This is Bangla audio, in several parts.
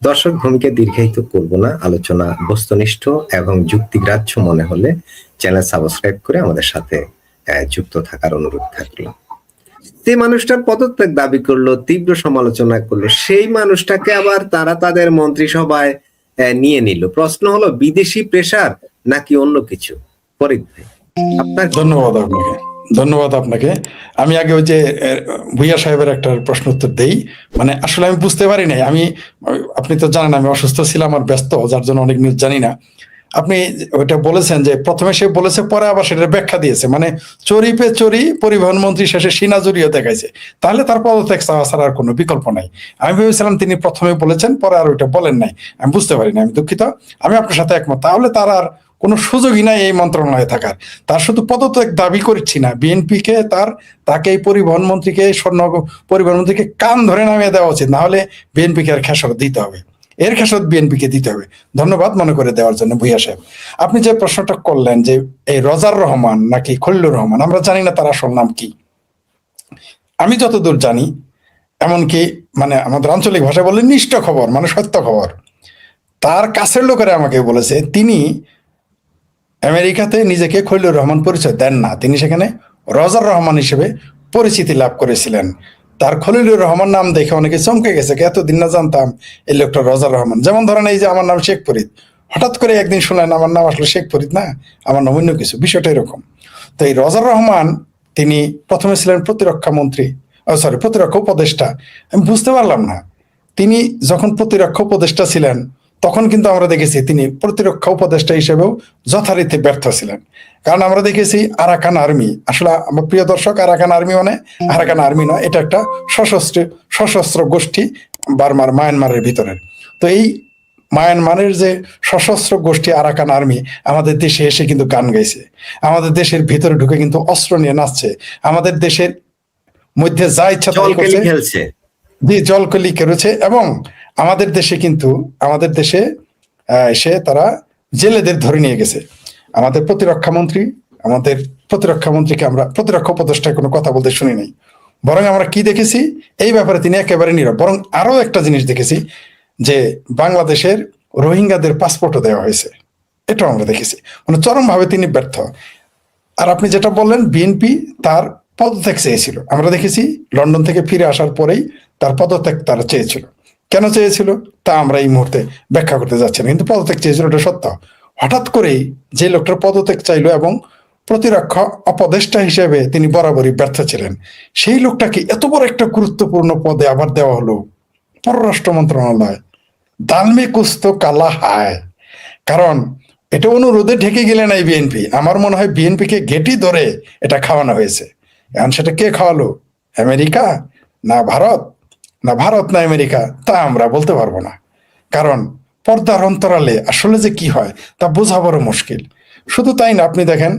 দর্শক ভূমিকা দীর্ঘায়িত করব না, আলোচনা বস্তুনিষ্ঠ এবং যুক্তিগ্রাহ্য মনে হলে চ্যানেল সাবস্ক্রাইব করে আমাদের সাথে যুক্ত থাকার অনুরোধ থাকলো। যে মানুষটার পদত্যাগ দাবি করলো, তীব্র সমালোচনা করলো, সেই মানুষটাকে আবার তারা তাদের মন্ত্রিসভায় নিয়ে নিল। প্রশ্ন হলো বিদেশি প্রেসার নাকি অন্য কিছু? ফরিদ ভাই, আপনার ধন্যবাদ আপনাকে। আমি আগে ওই যে ভুইয়া সাহেবের একটা প্রশ্ন উত্তর দেই। মানে আসলে আমি বুঝতে পারি নাই, আপনি তো জানেন আমি অসুস্থ ছিলাম আর ব্যস্ত, যার জন্য অনেক নিউজ জানি না। আপনি ওইটা বলেছেন যে প্রথমে সে বলেছে, পরে আবার সেটা ব্যাখ্যা দিয়েছে, মানে চরি পে চরি, পরিবহন মন্ত্রী শেষে সিনা জড়িয়ে দেখাইছে, তাহলে তার পদত্যাগ চাওয়া ছাড়া আর কোনো বিকল্প নাই। আমি ভেবেছিলাম তিনি প্রথমে বলেছেন, পরে আর ওইটা বলেন নাই, আমি বুঝতে পারি না, আমি দুঃখিত। আমি আপনার সাথে একমত, তাহলে তার আর কোনো সুযোগই নাই এই মন্ত্রণালয়ে থাকার। তার শুধু পদত্যাগ দাবি করছি না, বিএনপিকে তাকে এই পরিবহন মন্ত্রীকে পরিবহন মন্ত্রীকে কান ধরে নামিয়ে দেওয়া উচিত, না হলে বিএনপিকে আর খেসারত দিতে হবে, এর খেসারত বিএনপিকে দিতে হবে। ধন্যবাদ মনে করে দেওয়ার জন্য ভুইয়া সাহেব। আপনি যে প্রশ্নটা করলেন যে এই রজার রহমান নাকি খলিলুর রহমান, আমরা জানি না তার আসল নাম কি। আমি যতদূর জানি, এমনকি মানে আমাদের আঞ্চলিক ভাষায় বললেন নিষ্ঠ খবর, মানে সত্য খবর, তার কাছের লোকেরা আমাকে বলেছে তিনি আমেরিকাতে নিজেকে খলিলুর রহমান পরিচয় দেন না, তিনি সেখানে রজার রহমান হিসেবে পরিচিতি লাভ করেছিলেন। তার খলিলুর রহমান নাম দেখে অনেকে চমকে গেছে, এতদিন না জানতাম এই লোকটা রজার রহমান। যেমন ধরেন এই যে আমার নাম শেখ ফরিদ, হঠাৎ করে একদিন শুনলেন আমার নাম আসলে শেখ ফরিদ না, আমার নাম অন্য কিছু, বিষয়টা এরকম। তো এই রজার রহমান তিনি প্রথমে ছিলেন প্রতিরক্ষা মন্ত্রী, প্রতিরক্ষা উপদেষ্টা। আমি বুঝতে পারলাম না, তিনি যখন প্রতিরক্ষা উপদেষ্টা ছিলেন তখন কিন্তু আমরা দেখেছি তিনি প্রতিরক্ষা উপদেষ্টা হিসেবেও যথারীতি ব্যর্থ ছিলেন। কারণ আমরা দেখেছি আরাকান আর্মি, আসলে আমার প্রিয় দর্শক, আরাকান আর্মি মানে আরাকান আর্মি নয়, এটা একটা সশস্ত্র গোষ্ঠী বার্মার মায়ানমারের ভিতরের। তো এই মায়ানমারের যে সশস্ত্র গোষ্ঠী আরাকান আর্মি আমাদের দেশে এসে কিন্তু গান গাইছে, আমাদের দেশের ভিতরে ঢুকে কিন্তু অস্ত্র নিয়ে নাচছে, আমাদের দেশের মধ্যে যা ইচ্ছা তাই করছে, জলকলি কেড়েছে। এবং আমাদের দেশে এসে তারা জেলেদের ধরে নিয়ে গেছে। আমাদের প্রতিরক্ষা মন্ত্রীকে আমরা প্রতিরক্ষা উপদেষ্টায় কোনো কথা বলতে শুনি নাই। বরং আমরা কি দেখেছি এই ব্যাপারে তিনি একেবারে নীরব। বরং আরো একটা জিনিস দেখেছি যে বাংলাদেশের রোহিঙ্গাদের পাসপোর্টও দেওয়া হয়েছে, এটাও আমরা দেখেছি। মানে চরমভাবে তিনি ব্যর্থ। আর আপনি যেটা বললেন বিএনপি তার পদত্যাগ চেয়েছিল, আমরা দেখেছি লন্ডন থেকে ফিরে আসার পরেই তার পদত্যাগ তারা চেয়েছিল। কেন চেয়েছিল তা আমরা এই মুহূর্তে ব্যাখ্যা করতে যাচ্ছি না, কিন্তু পদত্যাগ চেয়েছিল, এটা সত্য। হঠাৎ করেই যে লোকটার পদত্যাগ চাইলো এবং প্রতিরক্ষা উপদেষ্টা হিসেবে তিনি বরাবরই ব্যর্থ ছিলেন, সেই লোকটাকে এত বড় একটা গুরুত্বপূর্ণ পদে আবার দেওয়া হলো পররাষ্ট্র মন্ত্রণালয়। দালমে কুস্ত কালা হায়। কারণ এটা অনুরোধে ঢেকে গেলে নাই বিএনপি, আমার মনে হয় বিএনপিকে ঘেঁটি ধরে এটা খাওয়ানো হয়েছে। এখন সেটা কে খাওয়ালো, আমেরিকা না ভারত, না আমেরিকা, তা আমরা বলতে পারবো না। কারণ পর্দার অন্তরালে আসলে যে কি হয় তা বোঝা বড় মুশকিল। শুধু তাই না, আপনি দেখেন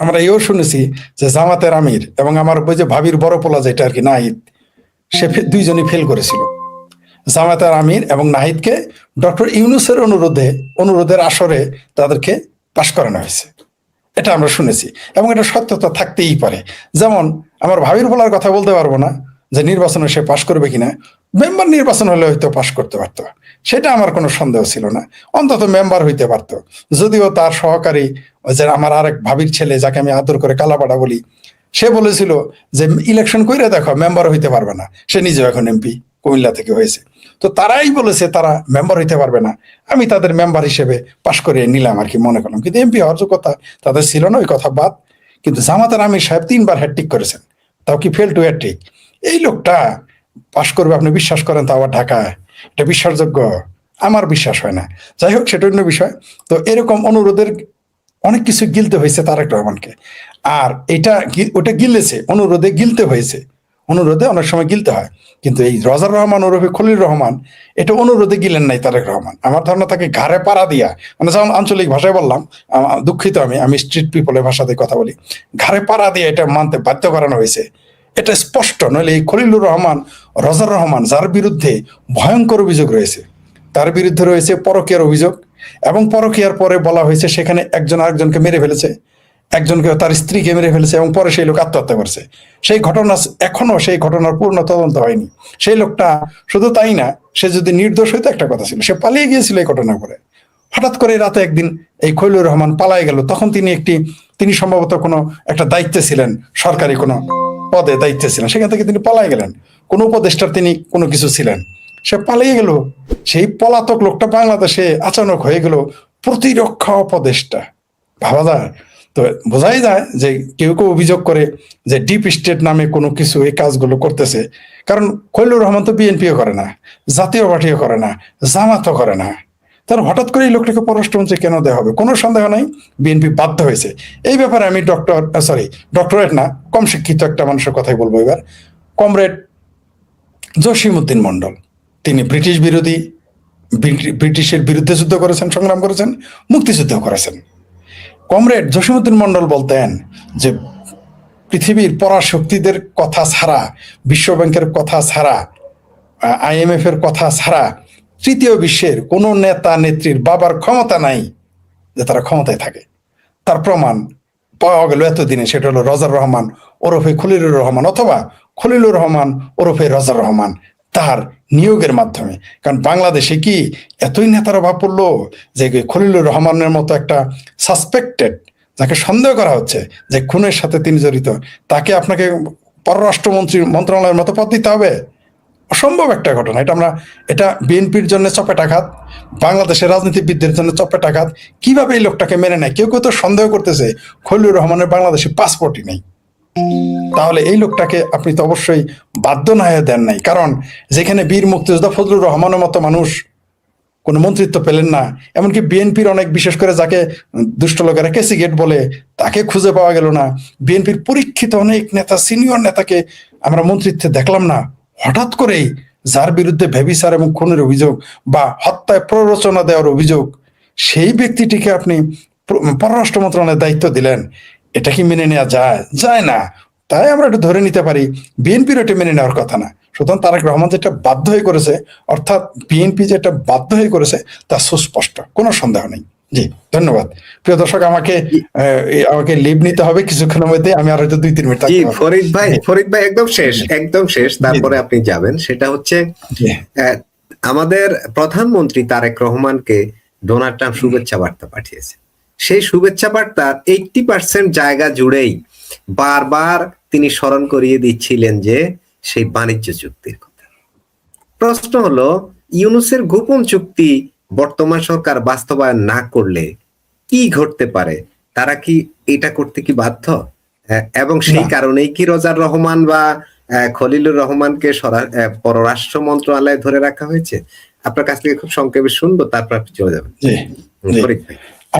আমরা এও শুনেছি যে জামাতের আমির এবং আমার ওই যে ভাবির বড় পোলা যেটা আর কি নাহিদ, সে দুইজনই ফেল করেছিল। জামাতের আমির এবং নাহিদকে ডক্টর ইউনূসের অনুরোধের আসরে তাদেরকে পাশ করানো হয়েছে, এটা আমরা শুনেছি। এবং এটা সত্যতা থাকতেই পারে। যেমন আমার ভাবির বলার কথা বলতে পারবো না যে নির্বাচনে সে পাশ করবে কিনা, মেম্বার নির্বাচন হলে হয়তো পাশ করতে পারতো, সেটা আমার কোনো সন্দেহ ছিল না, অন্তত মেম্বার হইতে পারতো। যদিও তার সহকারী যে আমার আরেক ভাবির ছেলে, যাকে আমি আদর করে কালাপাড়া বলি, সে বলেছিল যে ইলেকশন করে দেখো মেম্বার হইতে পারবে না, সে নিজেও এখন এমপি কুমিল্লা থেকে হয়েছে। তো তারাই বলেছে তারা মেম্বার হইতে পারবে না, আমি তাদের মেম্বার হিসেবে পাশ করে নিলাম আর কি, মনে করলাম। কিন্তু এমপি হওয়ার যোগ্যতা তাদের ছিল না, ওই কথা বাদ। কিন্তু জামাতের আমির সাহেব 3 বার হ্যাট্রিক করেছেন, তাও কি ফেল টু হ্যাট্রিক। এই লোকটা পাশ করবে আপনি বিশ্বাস করেন, তা আবার ঢাকায়, এটা বিশ্বাসযোগ্য? আমার বিশ্বাস হয় না। যাই হোক, সেটা অন্য বিষয়। তো এরকম অনুরোধের অনেক কিছু গিলতে হয়েছে তারেক রহমানকে। আর ওটা গিলেছে, অনুরোধে গিলতে হয়েছে, অনুরোধে অনেক সময় গিলতে হয়। কিন্তু এই রজার রহমান ওরফে খলিল রহমান, এটা অনুরোধে গিলেন নাই তারেক রহমান। আমার ধারণা তাকে ঘাড়ে পাড়া দিয়া, মানে যেমন আঞ্চলিক ভাষায় বললাম, দুঃখিত আমি স্ট্রিট পিপলের ভাষাতে কথা বলি, ঘাড়ে পাড়া দিয়ে এটা মানতে বাধ্য করানো হয়েছে। এটা স্পষ্ট, নইলে এই খলিলুর রহমান, রজার রহমান, যার বিরুদ্ধে ভয়ঙ্কর অভিযোগ রয়েছে, তার বিরুদ্ধে রয়েছে পরকীয়ার অভিযোগ, এবং পরকীয়ার পরে বলা হয়েছে সেখানে একজন আরেকজনকে মেরে ফেলেছে, একজনকে তার স্ত্রীকে মেরে ফেলেছে এবং পরে সেই লোক আত্মহত্যা করছে। সেই ঘটনা এখনো সেই ঘটনার পূর্ণ তদন্ত হয়নি। সেই লোকটা শুধু তাই না, সে যদি নির্দোষ হইতো একটা কথা ছিল, সে পালিয়ে গিয়েছিল এই ঘটনা করে। হঠাৎ করে রাতে একদিন এই খলিলুর রহমান পালাই গেল। তখন তিনি সম্ভবত কোনো একটা দায়িত্বে ছিলেন, সরকারি কোনো পদে দায়িত্বে ছিলেন, সেখান থেকে তিনি পালাই গেলেন। কোনো উপদেষ্টার তিনি কোনো কিছু ছিলেন, সে পালিয়ে গেল। সেই পলাতক লোকটা বাংলাদেশে আচানক হয়ে গেল প্রতিরক্ষা উপদেষ্টা। ভাবা যায়? তো বোঝাই যায় যে কেউ কেউ অভিযোগ করে যে ডিপ স্টেট নামে কোনো কিছু এই কাজগুলো করতেছে। কারণ খলিলুর রহমান তো বিএনপিও করে না, জাতীয় পার্টিও করে না, জামাতও করে না। তার হঠাৎ করে এই লোকটাকে পররাষ্ট্রমন্ত্রী কেন দেওয়া হবে? কোনো সন্দেহ নাই বিএনপি বাধ্য হয়েছে। এই ব্যাপারে আমি ডক্টরেট না, কম শিক্ষিত একটা মানুষের কথাই বলবো এবার। কমরেড জসিমউদ্দিন মন্ডল, তিনি ব্রিটিশ বিরোধী, ব্রিটিশের বিরুদ্ধে যুদ্ধ করেছেন, সংগ্রাম করেছেন, মুক্তিযুদ্ধ করেছেন। কমরেড জসিমউদ্দিন মন্ডল বলতেন যে পৃথিবীর পরাশক্তিদের কথা ছাড়া, বিশ্বব্যাংকের কথা ছাড়া, IMF এর কথা ছাড়া তৃতীয় বিশ্বের কোন নেতা নেত্রীর বাবার ক্ষমতা নাই যে তারা ক্ষমতায় থাকে। তার প্রমাণ পাওয়া গেল এতদিনে, সেটা হলো রজার রহমান ওরফে খলিলুর রহমান, অথবা খলিলুর রহমান ওরফে রজার রহমান, তার নিয়োগের মাধ্যমে। কারণ বাংলাদেশে কি এতই নেতার অভাব পড়লো যে খলিলুর রহমানের মতো একটা সাসপেক্টেড, যাকে সন্দেহ করা হচ্ছে যে খুনের সাথে তিনি জড়িত, তাকে আপনাকে মন্ত্রণালয়ের মতো পদ দিতে হবে? অসম্ভব একটা ঘটনা। এটা বিএনপির জন্য চপেটাঘাত, বাংলাদেশের রাজনীতিবিদদের জন্য চপেটাঘাত। কিভাবে এই লোকটাকে মেনে নেয়? কেউ কেউ তো সন্দেহ করতেছে খলিলুর রহমানের বাংলাদেশে পাসপোর্টই নেই। তাহলে এই লোকটাকে আপনি তো অবশ্যই বাধ্য না হয়ে দেন নাই। কারণ যেখানে বীর মুক্তিযোদ্ধা ফজলুর রহমানের মতো মানুষ কোনো মন্ত্রিত্ব পেলেন না, এমনকি বিএনপির অনেক, বিশেষ করে যাকে দুষ্ট লোকেরা কেসিগেট বলে, তাকে খুঁজে পাওয়া গেল না। বিএনপির পরীক্ষিত অনেক নেতা, সিনিয়র নেতাকে আমরা মন্ত্রিত্বে দেখলাম না। হঠাৎ করেই যার বিরুদ্ধে ব্যভিচার এবং খুনের অভিযোগ বা হত্যায় প্ররোচনা দেওয়ার অভিযোগ, সেই ব্যক্তিটিকে আপনি পররাষ্ট্র মন্ত্রণালয়ের দায়িত্ব দিলেন। এটা কি মেনে নেওয়া যায়? যায় না। তাই আমরা এটা ধরে নিতে পারি বিএনপির এটা মেনে নেওয়ার কথা না। সুতরাং তারেক রহমান যেটা বাধ্য হয়ে করেছে, অর্থাৎ বিএনপি যেটা বাধ্য হয়ে করেছে, তা সুস্পষ্ট, কোনো সন্দেহ নেই। জি, ধন্যবাদ। প্রিয় দর্শক, আমাকে লিভ নিতে হবে কিছুক্ষণের মধ্যে। আমি আর হয়তো 2-3 মিনিট জি, ফরিদ ভাই একদম শেষ, তারপরে আপনি যাবেন। সেটা হচ্ছে আমাদের প্রধানমন্ত্রী তারেক রহমানকে ডোনাল্ড ট্রাম্প শুভেচ্ছা বার্তা পাঠিয়েছে। সেই শুভেচ্ছা বার্তার 80% জায়গা জুড়েই বারবার তিনি স্মরণ করিয়ে দিচ্ছিলেন যে সেই বাণিজ্য চুক্তির কথা। প্রশ্ন হলো, ইউনূসের গোপন চুক্তি বর্তমান সরকার বাস্তবায়ন না করলে কি ঘটতে পারে? তারা কি এটা করতে কি বাধ্য? এবং সেই কারণেই কি রজার রহমান বা খলিলুর রহমানকে পররাষ্ট্র মন্ত্রণালয়ে ধরে রাখা হয়েছে? আপনার কাছ থেকে খুব সংক্ষেপে শুনবো, তারপর আপনি চলে যাবেন।